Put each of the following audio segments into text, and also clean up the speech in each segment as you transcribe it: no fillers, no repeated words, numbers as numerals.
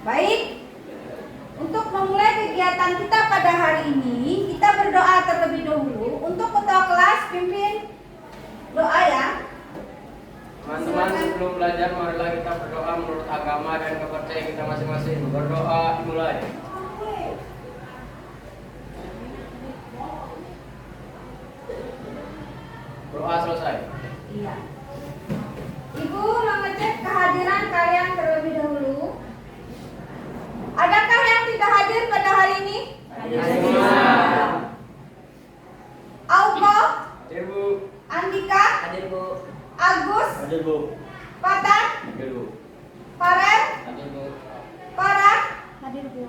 Baik, untuk memulai kegiatan kita pada hari ini, kita berdoa terlebih dahulu. Untuk ketua kelas, pimpin doa ya. Teman-teman, sebelum belajar marilah kita berdoa menurut agama dan kepercayaan kita masing-masing. Berdoa dimulai. Doa selesai. Iya. Ibu mengecek kehadiran kalian terlebih dahulu. Adakah yang tidak hadir pada hari ini? Hadir. Auko, Hadir, Bu. Andika, Hadir, Bu. Agus, Hadir, Bu. Patan, Hadir, Bu. Farel, Hadir, Bu. Farah, Hadir Bu.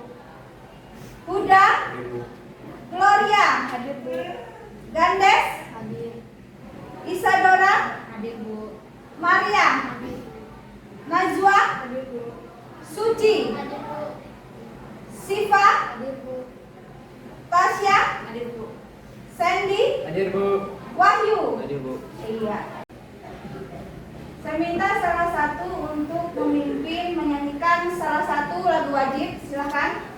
Huda, Hadir, Bu. Gloria, Hadir Bu. Gandes, Hadir. Isadora, Hadir Bu. Maria, Najwa, Hadir Bu. Suci, Hadir Bu. Siva, Hadir Bu. Tasya, Hadir Bu. Sandy, Hadir, Bu. Wahyu. Hadir, Bu. Iya. Saya minta salah satu untuk memimpin menyanyikan salah satu lagu wajib. Silakan.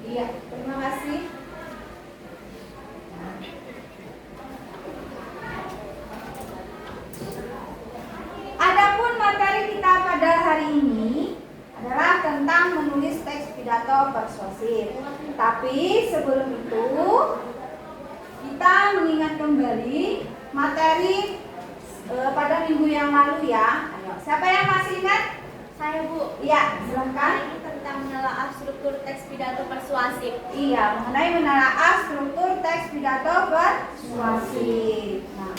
Iya, terima kasih. Adapun materi kita pada hari ini adalah tentang menulis teks pidato persuasif. Tapi sebelum itu kita mengingat kembali materi pada minggu yang lalu ya. Ayo, siapa yang masih ingat? Saya Bu. Iya, silahkan. Ini tentang menelaah struktur teks pidato persuasif. Iya, mengenai menelaah struktur teks pidato persuasif. Nah,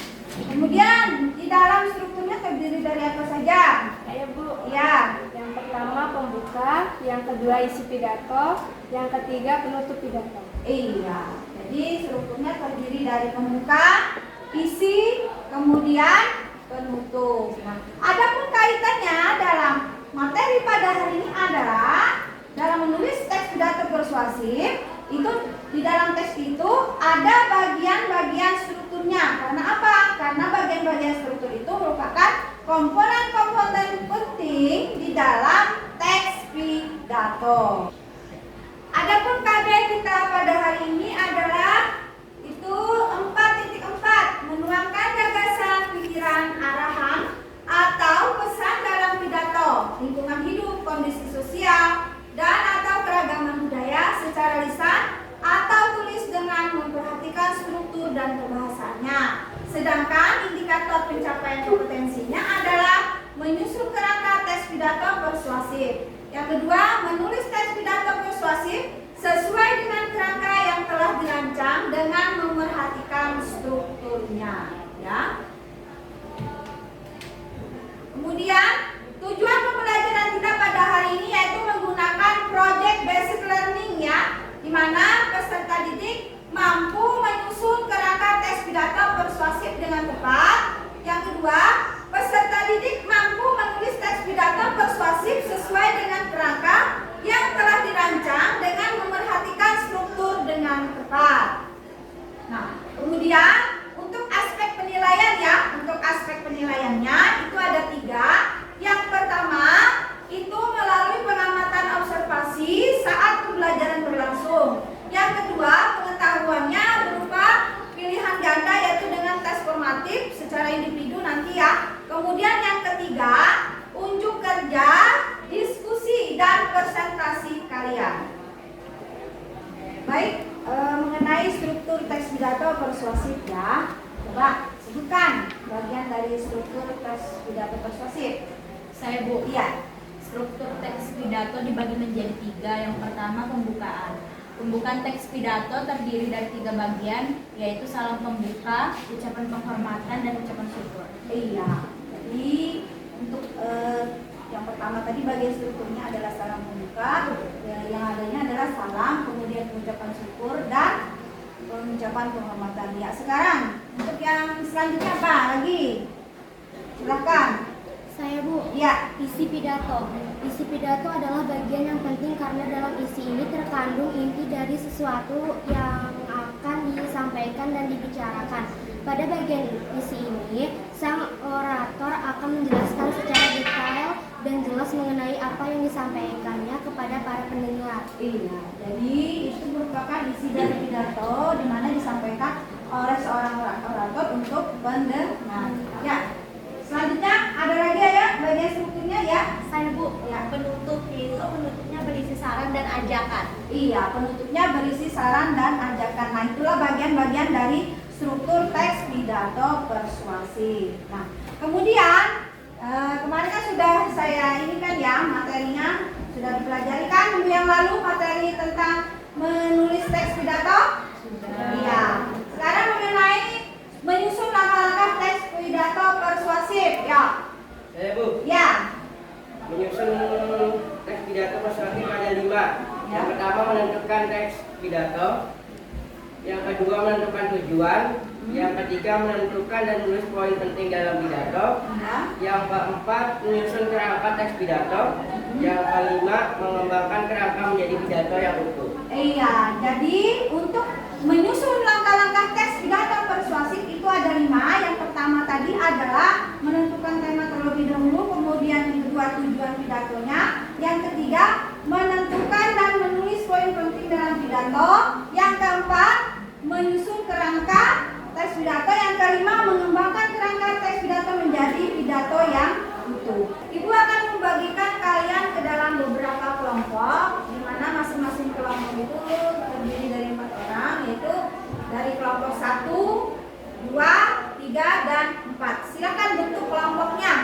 kemudian di dalam strukturnya terdiri dari apa saja? Saya Bu. Iya. Yang pertama pembuka, yang kedua isi pidato, yang ketiga penutup pidato. Iya. Jadi strukturnya terdiri dari pembuka, isi, kemudian penutup. Nah, adapun kaitannya dalam materi pada hari ini adalah dalam menulis teks pidato persuasif itu di dalam teks itu ada bagian-bagian strukturnya. Karena apa? Karena bagian-bagian struktur itu merupakan komponen-komponen penting di dalam teks pidato. Adapun KD kita pada hari ini adalah itu 4.4 menuangkan gagasan, pikiran, arahan atau pesan dalam pidato, lingkungan hidup, kondisi sosial, dan atau keragaman budaya secara lisan atau tulis dengan memperhatikan struktur dan pembahasannya. Sedangkan indikator pencapaian kompetensinya adalah menyusun kerangka teks pidato persuasif. Yang kedua, menulis teks pidato persuasif sesuai dengan kerangka yang telah dirancang dengan memerhatikan strukturnya, ya. Kemudian, tujuan pembelajaran kita pada hari ini yaitu menggunakan project basic learning ya, di mana peserta didik mampu menyusun kerangka teks pidato persuasif dengan tepat. Yang kedua, peserta didik mampu menulis teks pidato persuasif sesuai dengan kerangka yang telah dirancang dengan memerhatikan struktur dengan tepat. Nah, kemudian untuk aspek penilaian ya, untuk aspek penilaiannya itu ada 3. Yang pertama itu melalui pengamatan observasi saat pembelajaran berlangsung. Yang kedua, pengetahuannya berupa pilihan ganda yaitu dengan tes formatif secara individu nanti ya. Kemudian yang ketiga, unjuk kerja, diskusi dan presentasi kalian. Baik, mengenai struktur teks pidato persuasif ya. Coba sebutkan bagian dari struktur teks pidato persuasif. Saya Bu. Iya. Struktur teks pidato dibagi menjadi 3. Yang pertama pembukaan. Pembukaan teks pidato terdiri dari 3 bagian, yaitu salam pembuka, ucapan penghormatan, dan ucapan syukur. Iya. Jadi untuk yang pertama tadi bagian strukturnya adalah salam pembuka, yang adanya adalah salam, kemudian pengucapan syukur dan pengucapan penghormatan. Ya, sekarang untuk yang selanjutnya apa lagi? Silakan. Saya Bu, Ya. isi pidato. Isi pidato adalah bagian yang penting karena dalam isi ini terkandung inti dari sesuatu yang akan disampaikan dan dibicarakan. Pada bagian isi ini, sang orator akan menjelaskan secara detail dan jelas mengenai apa yang disampaikannya kepada para pendengar. Iya. Jadi itu merupakan isi dari pidato di mana disampaikan oleh seorang orator untuk pendengar. Ya. Selanjutnya ada lagi ya bagian strukturnya ya. Saya Bu, yang penutup itu penutupnya berisi saran dan ajakan. Iya, penutupnya berisi saran dan ajakan. Nah, itulah bagian-bagian dari struktur teks pidato persuasif. Nah, kemudian kemarin kan sudah saya ini kan ya materinya sudah dipelajari kan minggu yang lalu materi tentang menulis teks pidato. Iya. Sekarang mengenai menyusun langkah-langkah teks pidato persuasif. Ya. Saya Bu, Ya. menyusun teks pidato persuasif ada 5. Ya. Yang pertama menentukan teks pidato, yang kedua menentukan tujuan, yang ketiga menentukan dan menulis poin penting dalam pidato, Ya. yang keempat menyusun kerangka teks pidato, yang kelima mengembangkan kerangka menjadi pidato yang utuh. Iya, jadi untuk menyusun langkah-langkah teks pidato persuasif itu ada 5. Yang pertama tadi adalah menentukan tema terlebih dahulu, kemudian yang kedua tujuan pidatonya, yang ketiga menentukan dan menulis poin penting dalam pidato, yang keempat menyusun kerangka teks pidato, yang kelima mengembangkan kerangka teks pidato menjadi pidato yang utuh. Ibu akan membagikan kalian ke dalam beberapa kelompok, di mana masing-masing kelompok itu terdiri dari 4 orang, yaitu dari kelompok 1, 2, 3, dan 4. Silakan bentuk kelompoknya.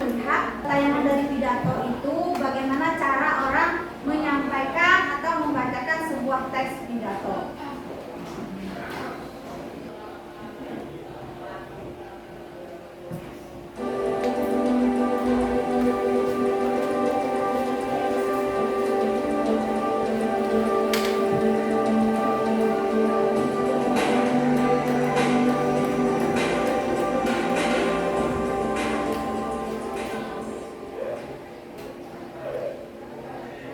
Lihat tayangan dari pidato itu bagaimana cara orang menyampaikan atau membacakan sebuah teks pidato.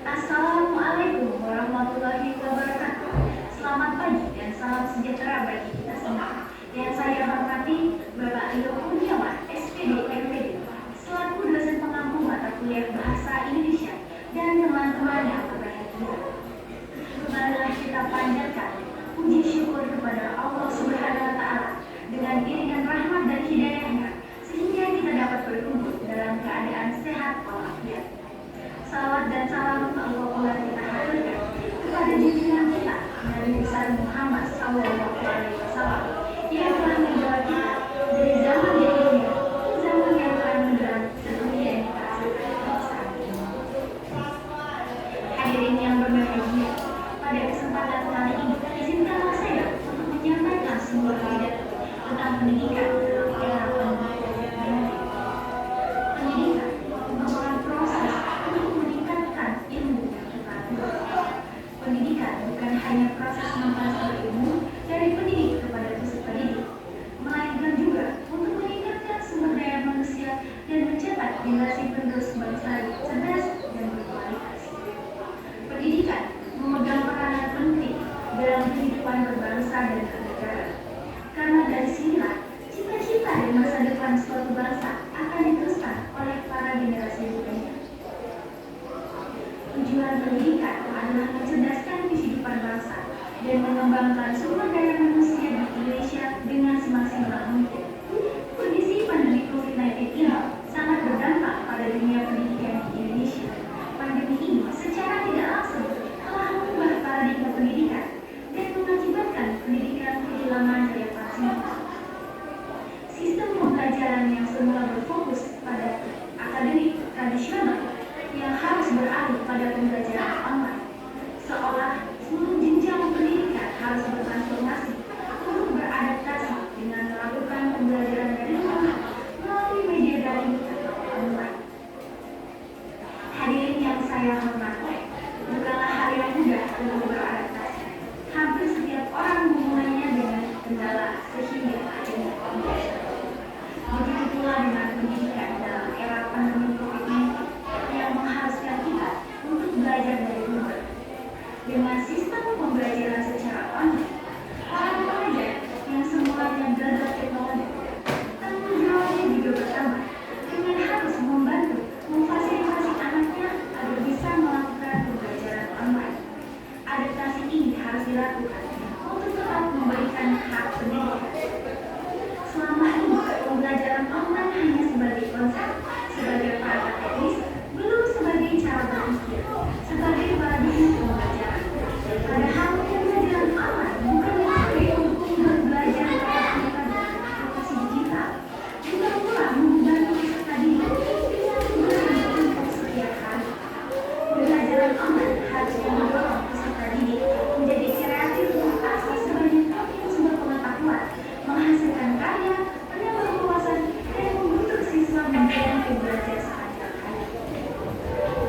Assalamualaikum warahmatullahi wabarakatuh. Selamat pagi dan salam sejahtera bagi kita semua. Yang saya hormati Bapak Rio Kurniawan, SPD MPD, selaku dosen pengampu mata kuliah Bahasa Indonesia, dan teman-teman yang berbahagia. Marilah kita panjatkan puji syukur kepada Allah Subhanahu wa Ta'ala dengan iringan rahmat dan hidayahnya, sehingga kita dapat berkumpul dalam keadaan sehat walafiat. Salawat dan salam Allah kita haturkan kepada junjungan kita Nabi besar Muhammad SAW yang telah membawa kita dari zaman jahiliyah ke zaman yang telah menderang sedunia yang kita rasakan saat ini. Hadirin yang berbahagia, pada kesempatan kali ini izinkanlah saya untuk menyampaikan sebuah pidato tentang pendidikan dalam era pandemi COVID-19. Pendidikan merupakan proses untuk meningkatkan ilmu yang kita buat. Pendidikan bukan hanya proses mentransfer ilmu dari pendidik kepada peserta didik, melainkan juga untuk meningkatkan sumber daya manusia dan mencetak generasi penerus bangsa yang cerdas dan berkualitas. Pendidikan memegang peranan penting dalam kehidupan berbangsa dan bernegara, karena dari sinilah cita-cita dan masa depan suatu bangsa akan diteruskan oleh para generasi berikutnya. Tujuan pendidikan adalah mencerdaskan kehidupan bangsa dan mengembangkan sumber daya manusia di Indonesia dengan semaksimal mungkin. Kondisi pandemi COVID-19 ini sangat berdampak pada dunia pendidikan di Indonesia. Pandemi ini secara tidak langsung telah mengubah paradigma pendidikan dan mengakibatkan pendidikan kehilangan daya tahan. Sistem pembelajaran yang semula berfokus pada akademik tradisional yang harus beralih pada pembelajaran online, seolah seluruh jenjang pendidikan harus bertransformasi untuk beradaptasi dengan melakukan pembelajaran dari rumah melalui media daring atau online. Hadirin yang saya hormati, bukanlah hal yang mudah untuk beradaptasi. Hampir setiap orang memulainya dengan kendala sehingga akhirnya online. Begitu pula dengan pendidikan dalam era pandemi COVID-19 yang mengharuskan kita untuk belajar dari rumah. Dengan sistem pembelajaran secara online, para pelajar yang semulanya gagal teknologi, tanggung jawabnya juga bertambah dengan harus membantu memfasilitasi anaknya agar bisa melakukan pembelajaran online. Adaptasi ini harus dilakukan untuk tetap memberikan hak pendidikan. Selama ini, pembelajaran online hanya sebagai konsep, sebagai perangkat teknis, belum sebagai cara berpikir, sebagai paradigma pembelajaran. Padahal pembelajaran online bukan lagi untuk belajar tatap muka dan aplikasi digital, juga pula membantu peserta didik dengan pembelajaran untuk setiap hari. Pembelajaran online harus mendorong peserta didik menjadi kreatif untuk akses sebanyak mungkin sumber pengetahuan, menghasilkan karya, menambah wawasan, dan membentuk siswa menjadi belajar sepanjang hari.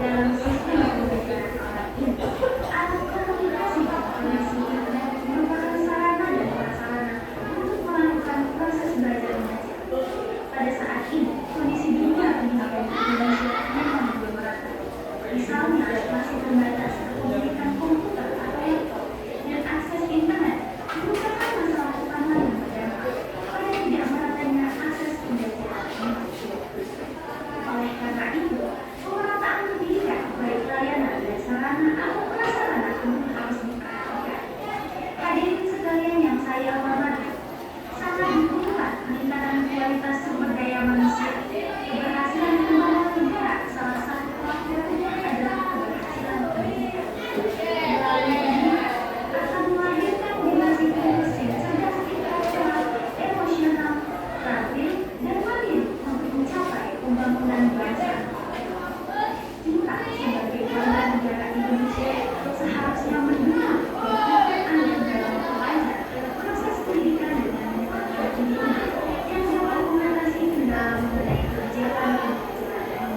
Dalam sistem pembelajaran online ini, alat komunikasi dan koneksi internet merupakan sarana dan prasarana untuk melakukan proses belajar mengajar. Pada saat ini, kondisi dunia pendidikan di Indonesia memang belum merata. Misalnya, masih terbatas pendidikan komputer atau laptop dan akses internet merupakan masalah utama yang berdampak pada tidak meratanya akses pembelajaran. Oleh karena itu, pemerataan pendidikan baik layanan dan sarana atau prasarana pun harus diperhatikan. Hadirin sekalian yang saya hormati, sangat diperlukan peningkatan kualitas sumber daya manusia. Keberhasilan pembangunan negara salah satu pelakunya adalah keberhasilan pendidikan. Melalui pendidikan akan melahirkan generasi penerus yang cerdas, intelektual, emosional, kreatif, dan mandiri untuk mencapai pembangunan bangsa. Kita sebagai warga negara Indonesia seharusnya mendukung dan ikut andil dalam belajar proses pendidikan dengan metode pendidikan yang dapat mengatasi kendala mengenai kebijakan pembelajaran.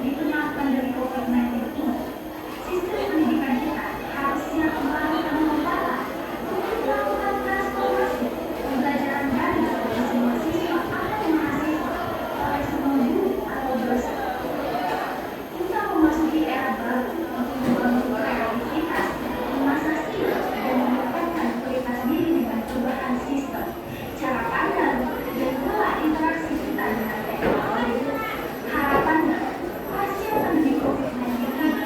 Di tengah pandemi COVID-19 ini, sistem pendidikan kita harus siap melakukan lompatan untuk melakukan transformasi pembelajaran daring bagi semua siswa atau mahasiswa oleh semua guru atau dosen. Kita memasuki era baru untuk membangun kreativitas, mengasah skill, dan meningkatkan kualitas diri dengan perubahan sistem, cara pandang, dan pola interaksi kita dengan teknologi. Harapannya, pasca pandemi COVID-19 ini,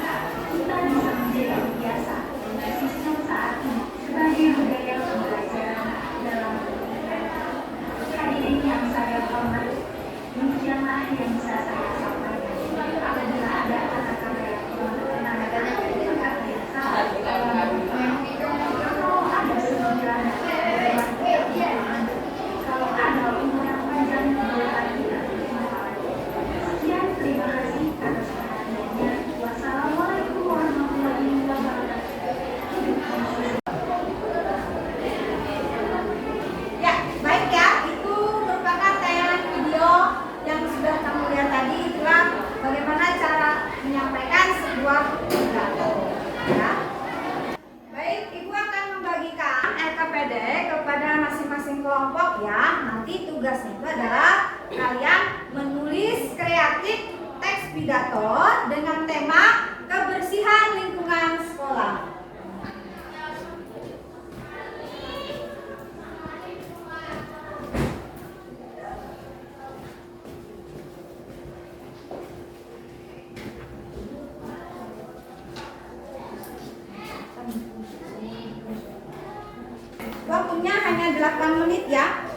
kita bisa menjadi terbiasa dengan sistem saat ini sebagai budaya pembelajaran dalam pendidikan. Hadirin yang saya hormati, demikianlah yang bisa saya sampaikan. Apabila ada kata-kata yang kurang berkenan dan kata-kata yang salah, kalau ada sembilan kalau ada umur panjang bolehlah kita sekian, terima kasih atas perhatiannya. Wassalamualaikum warahmatullahi wabarakatuh. Ya, baik ya, itu merupakan tayangan video yang sudah kamu lihat tadi. Itulah bagaimana cara menyampaikan sebuah pidato. Ya. Baik, Ibu akan membagikan LKPD kepada masing-masing kelompok ya. Nanti tugasnya itu adalah kalian menulis kreatif teks pidato dengan tema kebersihan lingkungan sekolah. 8 menit ya.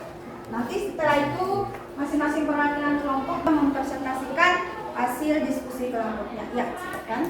Nanti setelah itu masing-masing perwakilan kelompok mempresentasikan hasil diskusi kelompoknya. Ya, silakan.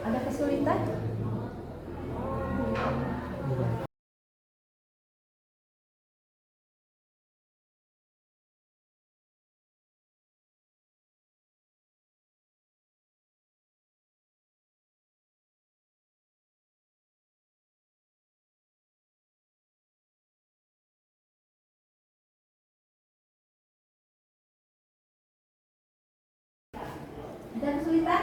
Ada kesulitan? Ada kesulitan?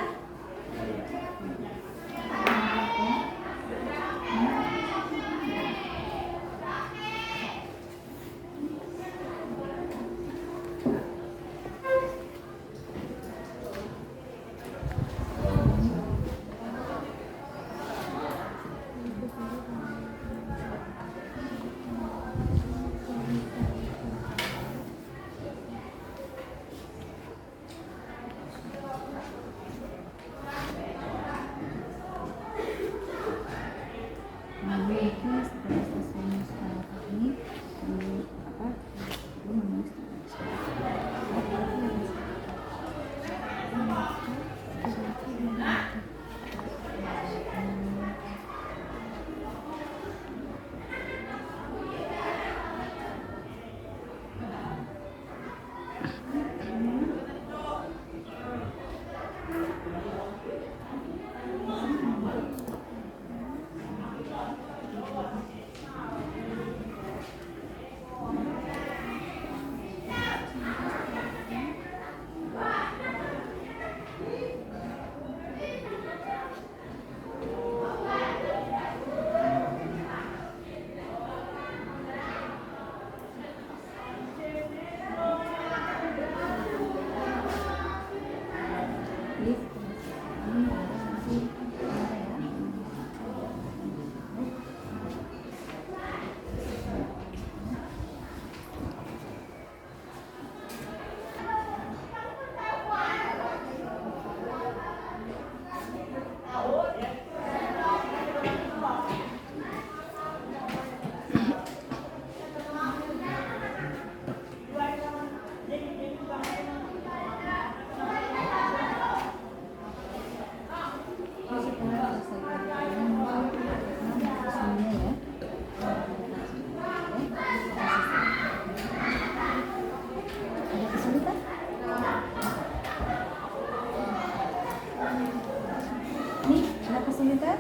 kesulitan?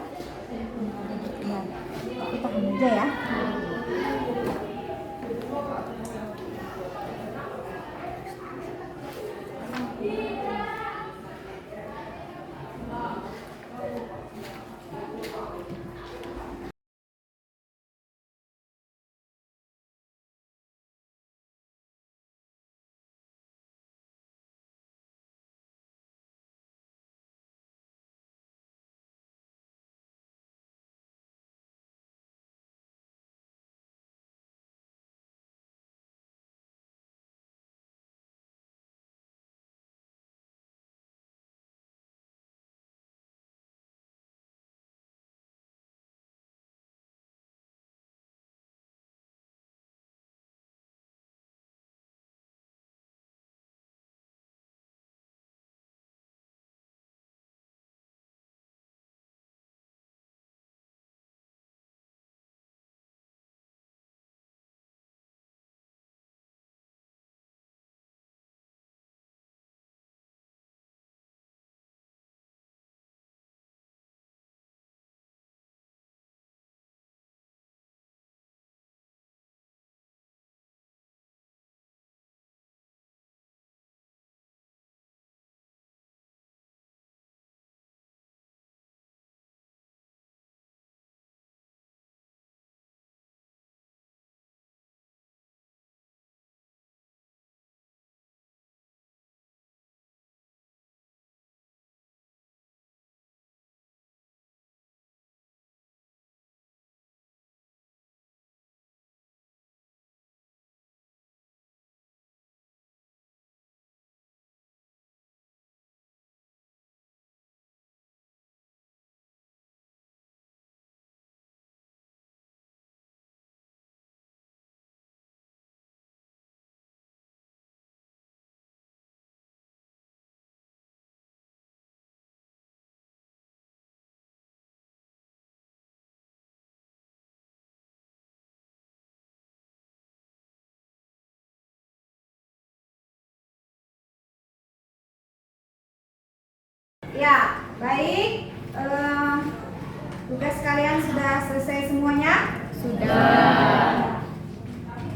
Ya, kita aja ya. Ya, baik. Tugas kalian sudah selesai semuanya? Sudah.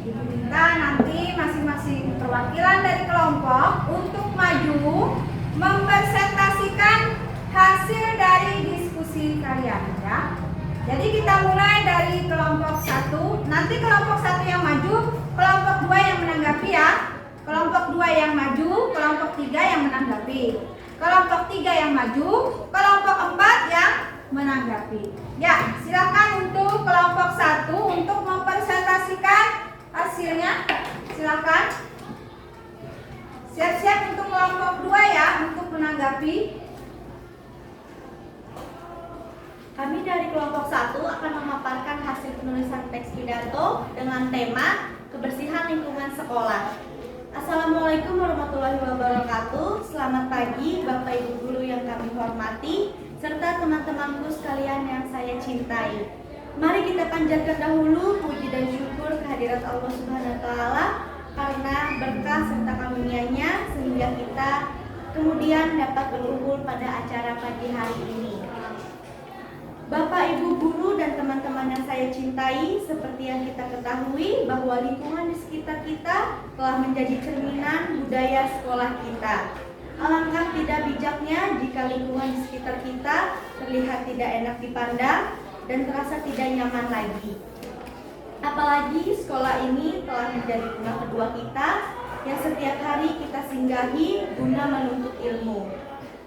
Ibu minta nanti masing-masing perwakilan dari kelompok untuk maju mempresentasikan hasil dari diskusi kalian ya. Jadi kita mulai dari kelompok 1. Nanti kelompok 1 yang maju, kelompok 2 yang menanggapi ya. Kelompok 2 yang maju, kelompok 3 yang menanggapi. Kelompok 3 yang maju, kelompok 4 yang menanggapi. Ya, silakan untuk kelompok 1 untuk mempresentasikan hasilnya. Silakan. Siap-siap untuk kelompok 2 ya untuk menanggapi. Kami dari kelompok 1 akan memaparkan hasil penulisan teks pidato dengan tema kebersihan lingkungan sekolah. Assalamualaikum warahmatullahi wabarakatuh. Selamat pagi Bapak Ibu guru yang kami hormati serta teman-temanku sekalian yang saya cintai. Mari kita panjatkan dahulu puji dan syukur kehadirat Allah Subhanahu wa taala karena berkah serta karunia-Nya sehingga kita kemudian dapat berkumpul pada acara pagi hari ini. Bapak, Ibu guru dan teman-teman yang saya cintai, seperti yang kita ketahui bahwa lingkungan di sekitar kita telah menjadi cerminan budaya sekolah kita. Alangkah tidak bijaknya jika lingkungan di sekitar kita terlihat tidak enak dipandang dan terasa tidak nyaman lagi. Apalagi sekolah ini telah menjadi rumah kedua kita yang setiap hari kita singgahi guna menuntut ilmu.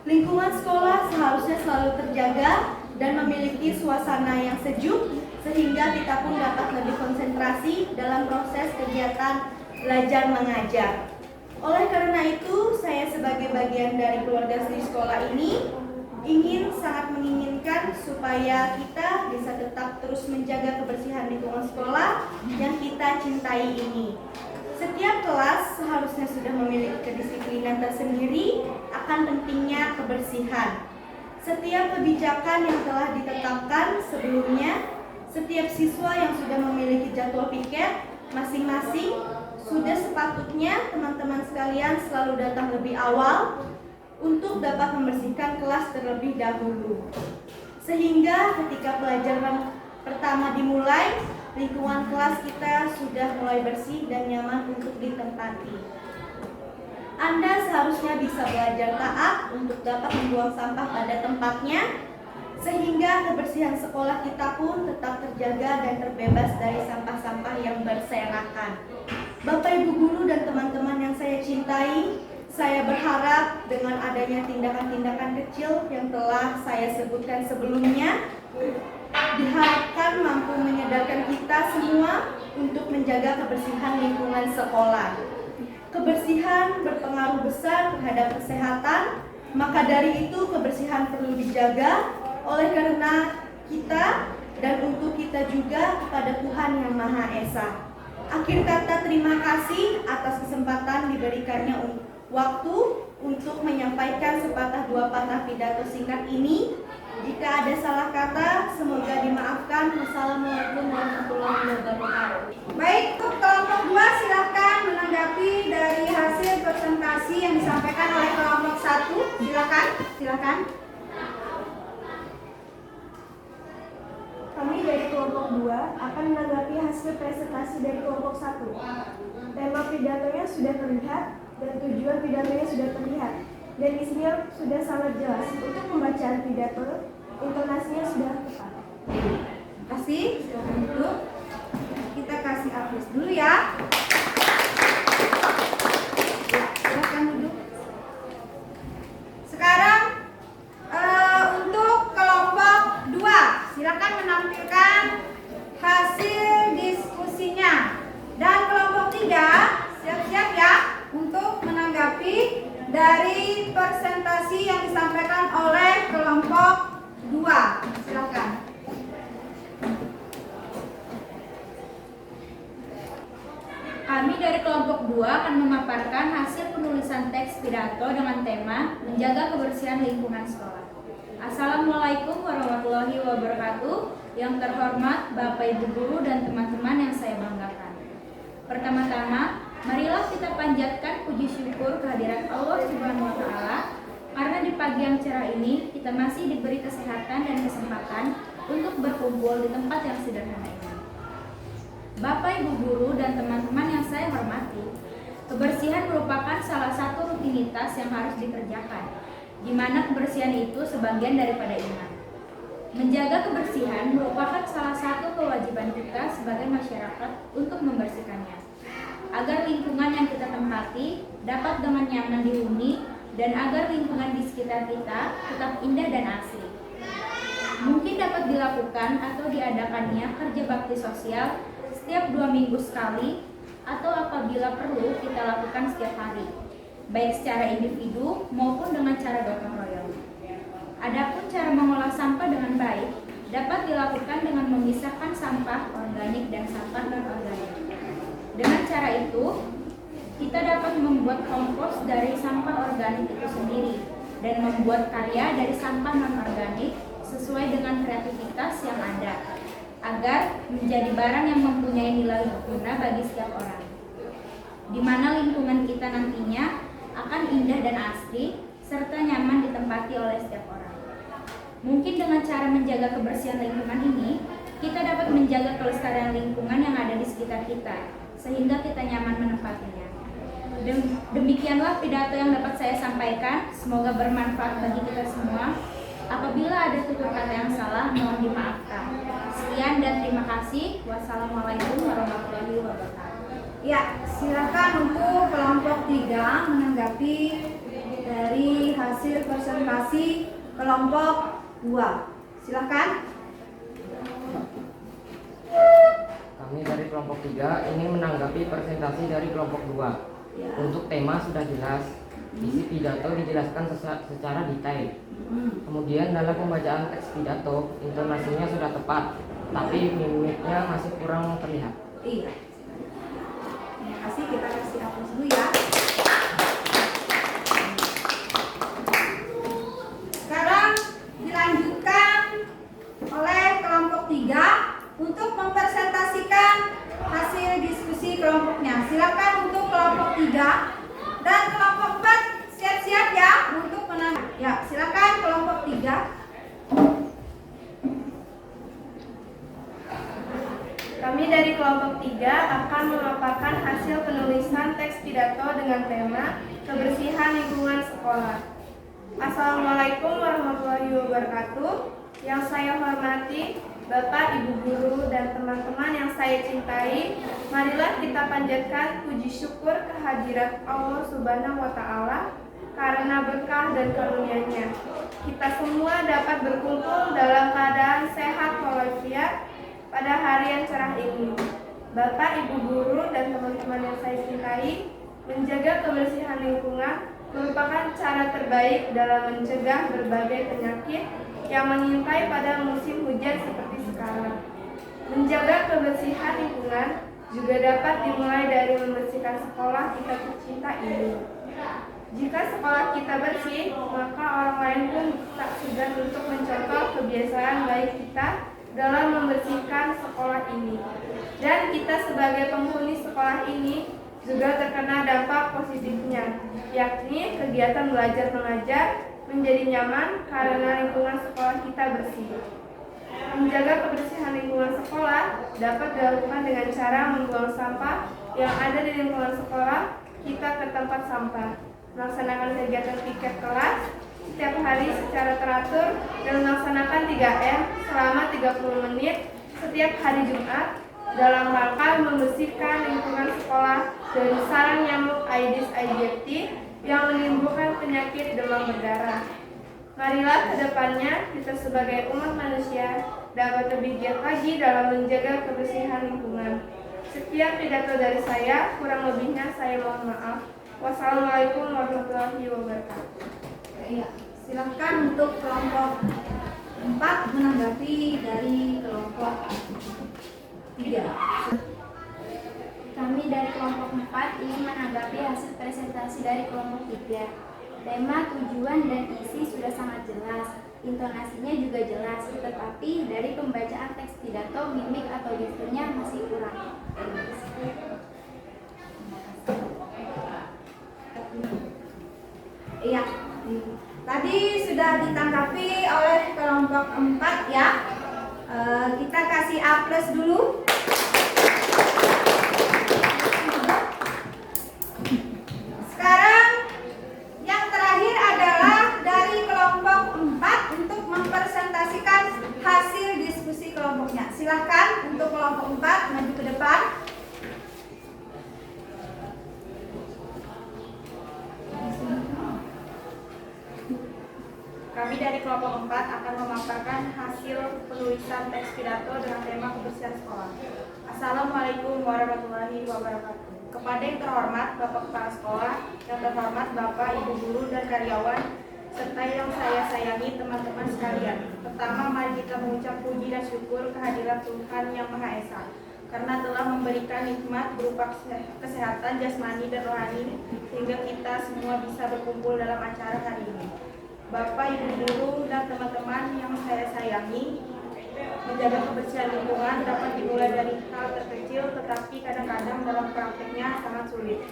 Lingkungan sekolah seharusnya selalu terjaga dan memiliki suasana yang sejuk sehingga kita pun dapat lebih konsentrasi dalam proses kegiatan belajar mengajar. Oleh karena itu, saya sebagai bagian dari keluarga di sekolah ini sangat menginginkan supaya kita bisa tetap terus menjaga kebersihan lingkungan sekolah yang kita cintai ini. Setiap kelas seharusnya sudah memiliki kedisiplinan tersendiri akan pentingnya kebersihan. Setiap kebijakan yang telah ditetapkan sebelumnya, setiap siswa yang sudah memiliki jadwal piket masing-masing, sudah sepatutnya teman-teman sekalian selalu datang lebih awal untuk dapat membersihkan kelas terlebih dahulu. Sehingga ketika pelajaran pertama dimulai, lingkungan kelas kita sudah mulai bersih dan nyaman untuk ditempati. Anda seharusnya bisa belajar taat untuk dapat membuang sampah pada tempatnya, sehingga kebersihan sekolah kita pun tetap terjaga dan terbebas dari sampah-sampah yang berserakan. Bapak, Ibu guru dan teman-teman yang saya cintai, saya berharap dengan adanya tindakan-tindakan kecil yang telah saya sebutkan sebelumnya, diharapkan mampu menyadarkan kita semua untuk menjaga kebersihan lingkungan sekolah. Kebersihan berpengaruh besar terhadap kesehatan, maka dari itu kebersihan perlu dijaga oleh karena kita dan untuk kita juga kepada Tuhan Yang Maha Esa. Akhir kata, terima kasih atas kesempatan diberikannya waktu untuk menyampaikan sepatah dua patah pidato singkat ini. Jika ada salah kata, semoga dimaafkan. Wassalamualaikum warahmatullahi wabarakatuh. Baik, untuk kelompok 2 silakan menanggapi dari hasil presentasi yang disampaikan oleh kelompok 1. Silakan. Kami dari kelompok 2 akan menanggapi hasil presentasi dari kelompok 1. Tema pidatonya sudah terlihat dan tujuan pidatonya sudah terlihat dan isinya sudah sangat jelas. Untuk pembacaan pidato, intonasinya sudah tepat. Terima kasih. Silakan duduk. Kita kasih aplaus dulu ya. Silakan duduk. Sekarang untuk kelompok 2, silakan menampilkan hasil diskusinya. Dan kelompok 3 siap-siap ya untuk menanggapi dari presentasi yang disampaikan oleh kelompok 2. Silakan. Kami dari kelompok 2 akan memaparkan hasil penulisan teks pidato dengan tema menjaga kebersihan lingkungan sekolah. Assalamualaikum warahmatullahi wabarakatuh. Yang terhormat Bapak Ibu guru dan teman-teman yang saya banggakan. Pertama-tama, marilah kita panjatkan puji syukur kehadirat Allah Subhanahu wa taala Karena di pagi yang cerah ini, kita masih diberi kesehatan dan kesempatan untuk berkumpul di tempat yang sederhana ini. Bapak, Ibu guru, dan teman-teman yang saya hormati, kebersihan merupakan salah satu rutinitas yang harus dikerjakan, di mana kebersihan itu sebagian daripada iman. Menjaga kebersihan merupakan salah satu kewajiban kita sebagai masyarakat untuk membersihkannya, agar lingkungan yang kita tempati dapat dengan nyaman dihuni dan agar lingkungan di sekitar kita tetap indah dan asri. Mungkin dapat dilakukan atau diadakannya kerja bakti sosial setiap 2 minggu sekali atau apabila perlu kita lakukan setiap hari, baik secara individu maupun dengan cara gotong royong. Adapun cara mengolah sampah dengan baik dapat dilakukan dengan memisahkan sampah organik dan sampah non-organik. Dengan cara itu, kita dapat membuat kompos dari sampah organik itu sendiri dan membuat karya dari sampah non-organik sesuai dengan kreativitas yang ada, agar menjadi barang yang mempunyai nilai guna bagi setiap orang, di mana lingkungan kita nantinya akan indah dan asri serta nyaman ditempati oleh setiap orang. Mungkin dengan cara menjaga kebersihan lingkungan ini, kita dapat menjaga kelestarian lingkungan yang ada di sekitar kita, sehingga kita nyaman menempatinya. Demikianlah pidato yang dapat saya sampaikan. Semoga bermanfaat bagi kita semua. Apabila ada tutur kata yang salah, mohon dimaafkan. Sekian dan terima kasih. Wassalamualaikum warahmatullahi wabarakatuh. Ya, silakan untuk kelompok 3 menanggapi dari hasil presentasi kelompok 2. Silakan. Kami dari kelompok 3 ini menanggapi presentasi dari kelompok 2. Ya. Untuk tema sudah jelas, isi pidato dijelaskan secara detail. Kemudian dalam pembacaan teks pidato, intonasinya sudah tepat, tapi mimiknya masih kurang terlihat. Iya. Terima kasih, kita kasih aplaus dulu ya. Sekarang dilanjutkan oleh kelompok 3 untuk mempresentasikan hasil diskusi kelompoknya. Silakan untuk kelompok 3 dan kelompok 4 siap-siap ya untuk menang. Ya, silakan kelompok 3. Kami dari kelompok 3 akan memaparkan hasil penulisan teks pidato dengan tema kebersihan lingkungan sekolah. Assalamualaikum warahmatullahi wabarakatuh. Yang saya hormati Bapak, Ibu guru, dan teman-teman yang saya cintai, marilah kita panjatkan puji syukur kehadirat Allah Subhanahu wa Ta'ala karena berkah dan karunia-Nya. Kita semua dapat berkumpul dalam keadaan sehat walafiat pada hari yang cerah ini. Bapak, Ibu guru, dan teman-teman yang saya cintai, menjaga kebersihan lingkungan merupakan cara terbaik dalam mencegah berbagai penyakit yang mengintai pada musim hujan seperti sekarang. Menjaga kebersihan lingkungan juga dapat dimulai dari membersihkan sekolah kita tercinta ini. Jika sekolah kita bersih, maka orang lain pun tak segan untuk mencontoh kebiasaan baik kita dalam membersihkan sekolah ini. Dan kita sebagai penghuni sekolah ini juga terkena dampak positifnya, yakni kegiatan belajar mengajar menjadi nyaman karena lingkungan sekolah kita bersih. Menjaga kebersihan lingkungan sekolah dapat dilakukan dengan cara membuang sampah yang ada di lingkungan sekolah kita ke tempat sampah, melaksanakan kegiatan piket kelas setiap hari secara teratur, dan melaksanakan 3M selama 30 menit setiap hari Jumat dalam rangka membersihkan lingkungan sekolah dari sarang nyamuk Aedes aegypti yang menimbulkan penyakit demam berdarah. Marilah kedepannya kita sebagai umat manusia dapat lebih giat lagi dalam menjaga kebersihan lingkungan. Sekian pidato dari saya, kurang lebihnya saya mohon maaf. Wassalamualaikum warahmatullahi wabarakatuh. Ya, silakan untuk kelompok 4 menanggapi dari kelompok 3. Kami dari kelompok 4 ingin menanggapi hasil presentasi dari kelompok 3. Tema, tujuan, dan isi sudah sangat jelas. Intonasinya juga jelas, tetapi dari pembacaan teks pidato, mimik atau gesturnya masih kurang. Iya. Tadi sudah ditanggapi oleh kelompok 4 ya. Kita kasih A+ dulu. Sekarang yang terakhir adalah dari kelompok 4 untuk mempresentasikan hasil diskusi kelompoknya. Silahkan untuk kelompok 4 maju ke depan. Kami dari kelompok 4 akan memaparkan hasil penulisan teks pidato dengan tema kebersihan sekolah. Assalamualaikum warahmatullahi wabarakatuh. Kepada yang terhormat Bapak Kepala Sekolah, yang terhormat Bapak, Ibu Guru, dan karyawan, serta yang saya sayangi teman-teman sekalian. Pertama, mari kita mengucap puji dan syukur kehadiran Tuhan Yang Maha Esa, karena telah memberikan nikmat berupa kesehatan jasmani dan rohani, sehingga kita semua bisa berkumpul dalam acara hari ini. Bapak, Ibu Guru, dan teman-teman yang saya sayangi, menjaga kebersihan lingkungan dapat dimulai dari hal terkecil, tetapi kadang-kadang dalam prakteknya sangat sulit.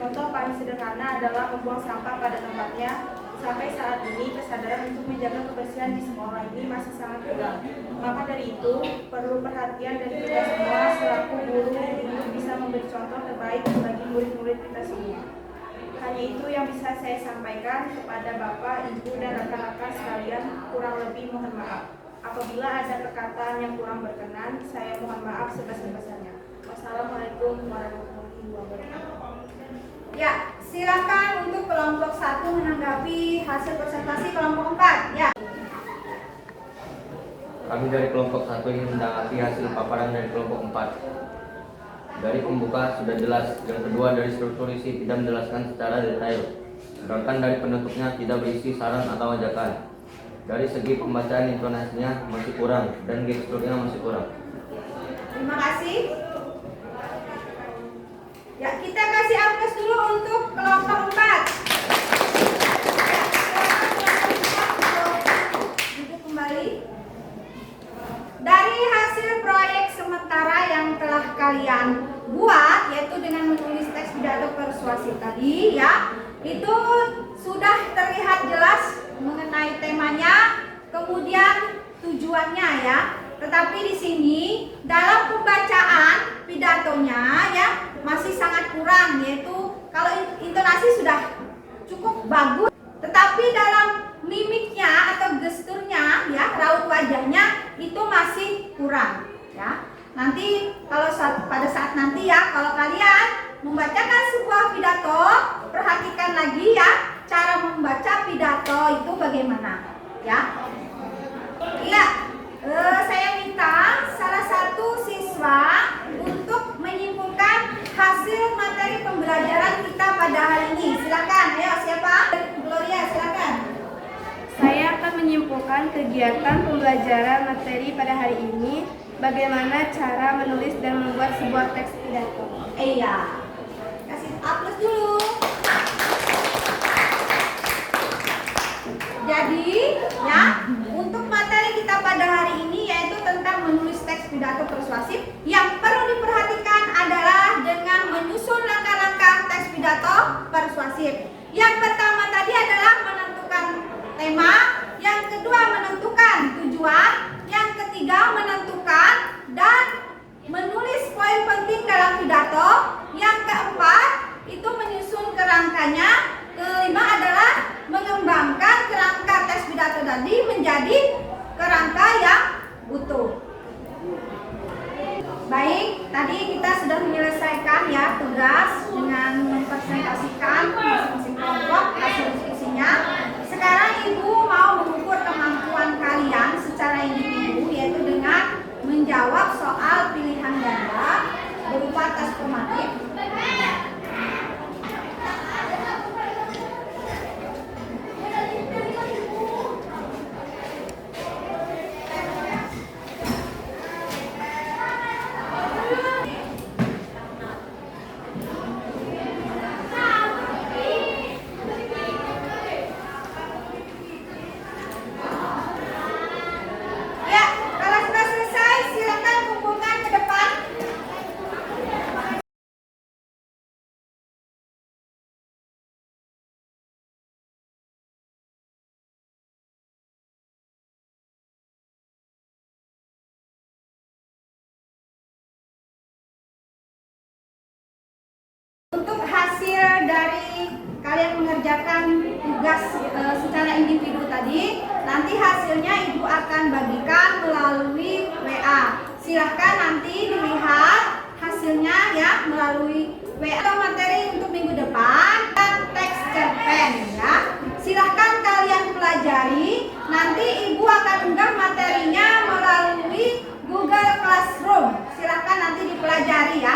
Contoh paling sederhana adalah membuang sampah pada tempatnya. Sampai saat ini kesadaran untuk menjaga kebersihan di sekolah ini masih sangat kurang. Maka dari itu perlu perhatian dari kita semua selaku guru untuk bisa memberi contoh terbaik bagi murid-murid kita semua. Hanya itu yang bisa saya sampaikan kepada Bapak, Ibu, dan rekan-rekan sekalian. Kurang lebih mohon maaf. Apabila ada perkataan yang kurang berkenan, saya mohon maaf sebesar-besarnya. Wassalamualaikum warahmatullahi wabarakatuh. Ya, silakan untuk kelompok 1 menanggapi hasil presentasi kelompok 4. Ya. Kami dari kelompok 1 ingin menanggapi hasil paparan dari kelompok 4. Dari pembuka sudah jelas, yang kedua dari struktur isi tidak menjelaskan secara detail, sedangkan dari penutupnya tidak berisi saran atau ajakan. Dari segi pembacaan intonasinya masih kurang dan gesturnya masih kurang. Terima kasih. Ya, kita kasih A+ dulu untuk kelompok 4. Duduk kembali. Dari hasil proyek sementara yang telah kalian buat, yaitu dengan menulis teks pidato persuasif tadi ya, itu sudah terlihat jelas mengenai temanya, kemudian tujuannya ya. Tetapi di sini dalam pembacaan pidatonya ya masih sangat kurang, yaitu kalau intonasi sudah cukup bagus, tetapi dalam mimiknya atau gesturnya ya, raut wajahnya itu masih kurang ya. Nanti kalau pada saat nanti ya, kalau kalian membacakan sebuah pidato, perhatikan lagi ya cara membaca pidato itu bagaimana ya. Iya, saya minta salah satu siswa untuk menyimpulkan hasil materi pembelajaran kita pada hari ini. Silakan, ayo siapa? Gloria, silakan. Saya akan menyimpulkan kegiatan pembelajaran materi pada hari ini, bagaimana cara menulis dan membuat sebuah teks pidato. Iya. Kasih A+ dulu. Jadi, ya, untuk materi kita pada hari ini yaitu tentang menulis teks pidato persuasif, yang perlu diperhatikan adalah dengan menyusun langkah-langkah teks pidato persuasif. Yang pertama tadi adalah menentukan tema, yang kedua menentukan tujuan, yang ketiga menentukan dan menulis poin penting dalam pidato, yang keempat itu menyusun kerangkanya, kelima adalah mengembangkan kerangka teks pidato tadi menjadi kerangka yang utuh. Baik, tadi kita sudah menyelesaikan ya tugas dengan mempresentasikan masing-masing kelompok dari kalian mengerjakan tugas secara individu tadi, nanti hasilnya ibu akan bagikan melalui WA. Silahkan nanti dilihat hasilnya ya melalui WA. Atau materi untuk minggu depan dan teks cerpen ya. Silahkan kalian pelajari. Nanti ibu akan unggah materinya melalui Google Classroom. Silahkan nanti dipelajari ya.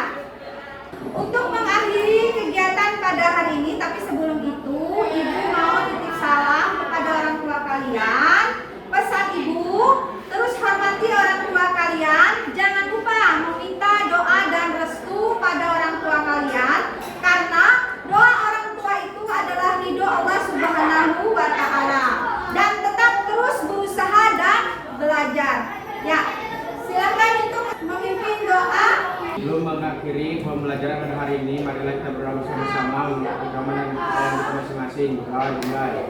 Untuk mengakhiri kegiatan pada hari ini, tapi sebelum itu ibu mau titip salam kepada orang tua kalian. Pesan ibu, terus hormati orang tua kalian. Jangan lupa meminta doa dan restu pada orang tua kalian, karena doa orang tua itu adalah ridho Allah Subhanahu wa Ta'ala. Dan tetap terus berusaha dan belajar. Ya, silakan untuk memimpin doa. Sebelum mengakhiri pembelajaran pada hari ini, marilah kita berdoa bersama-sama untuk keamanan kita masing-masing. Doa dimulai.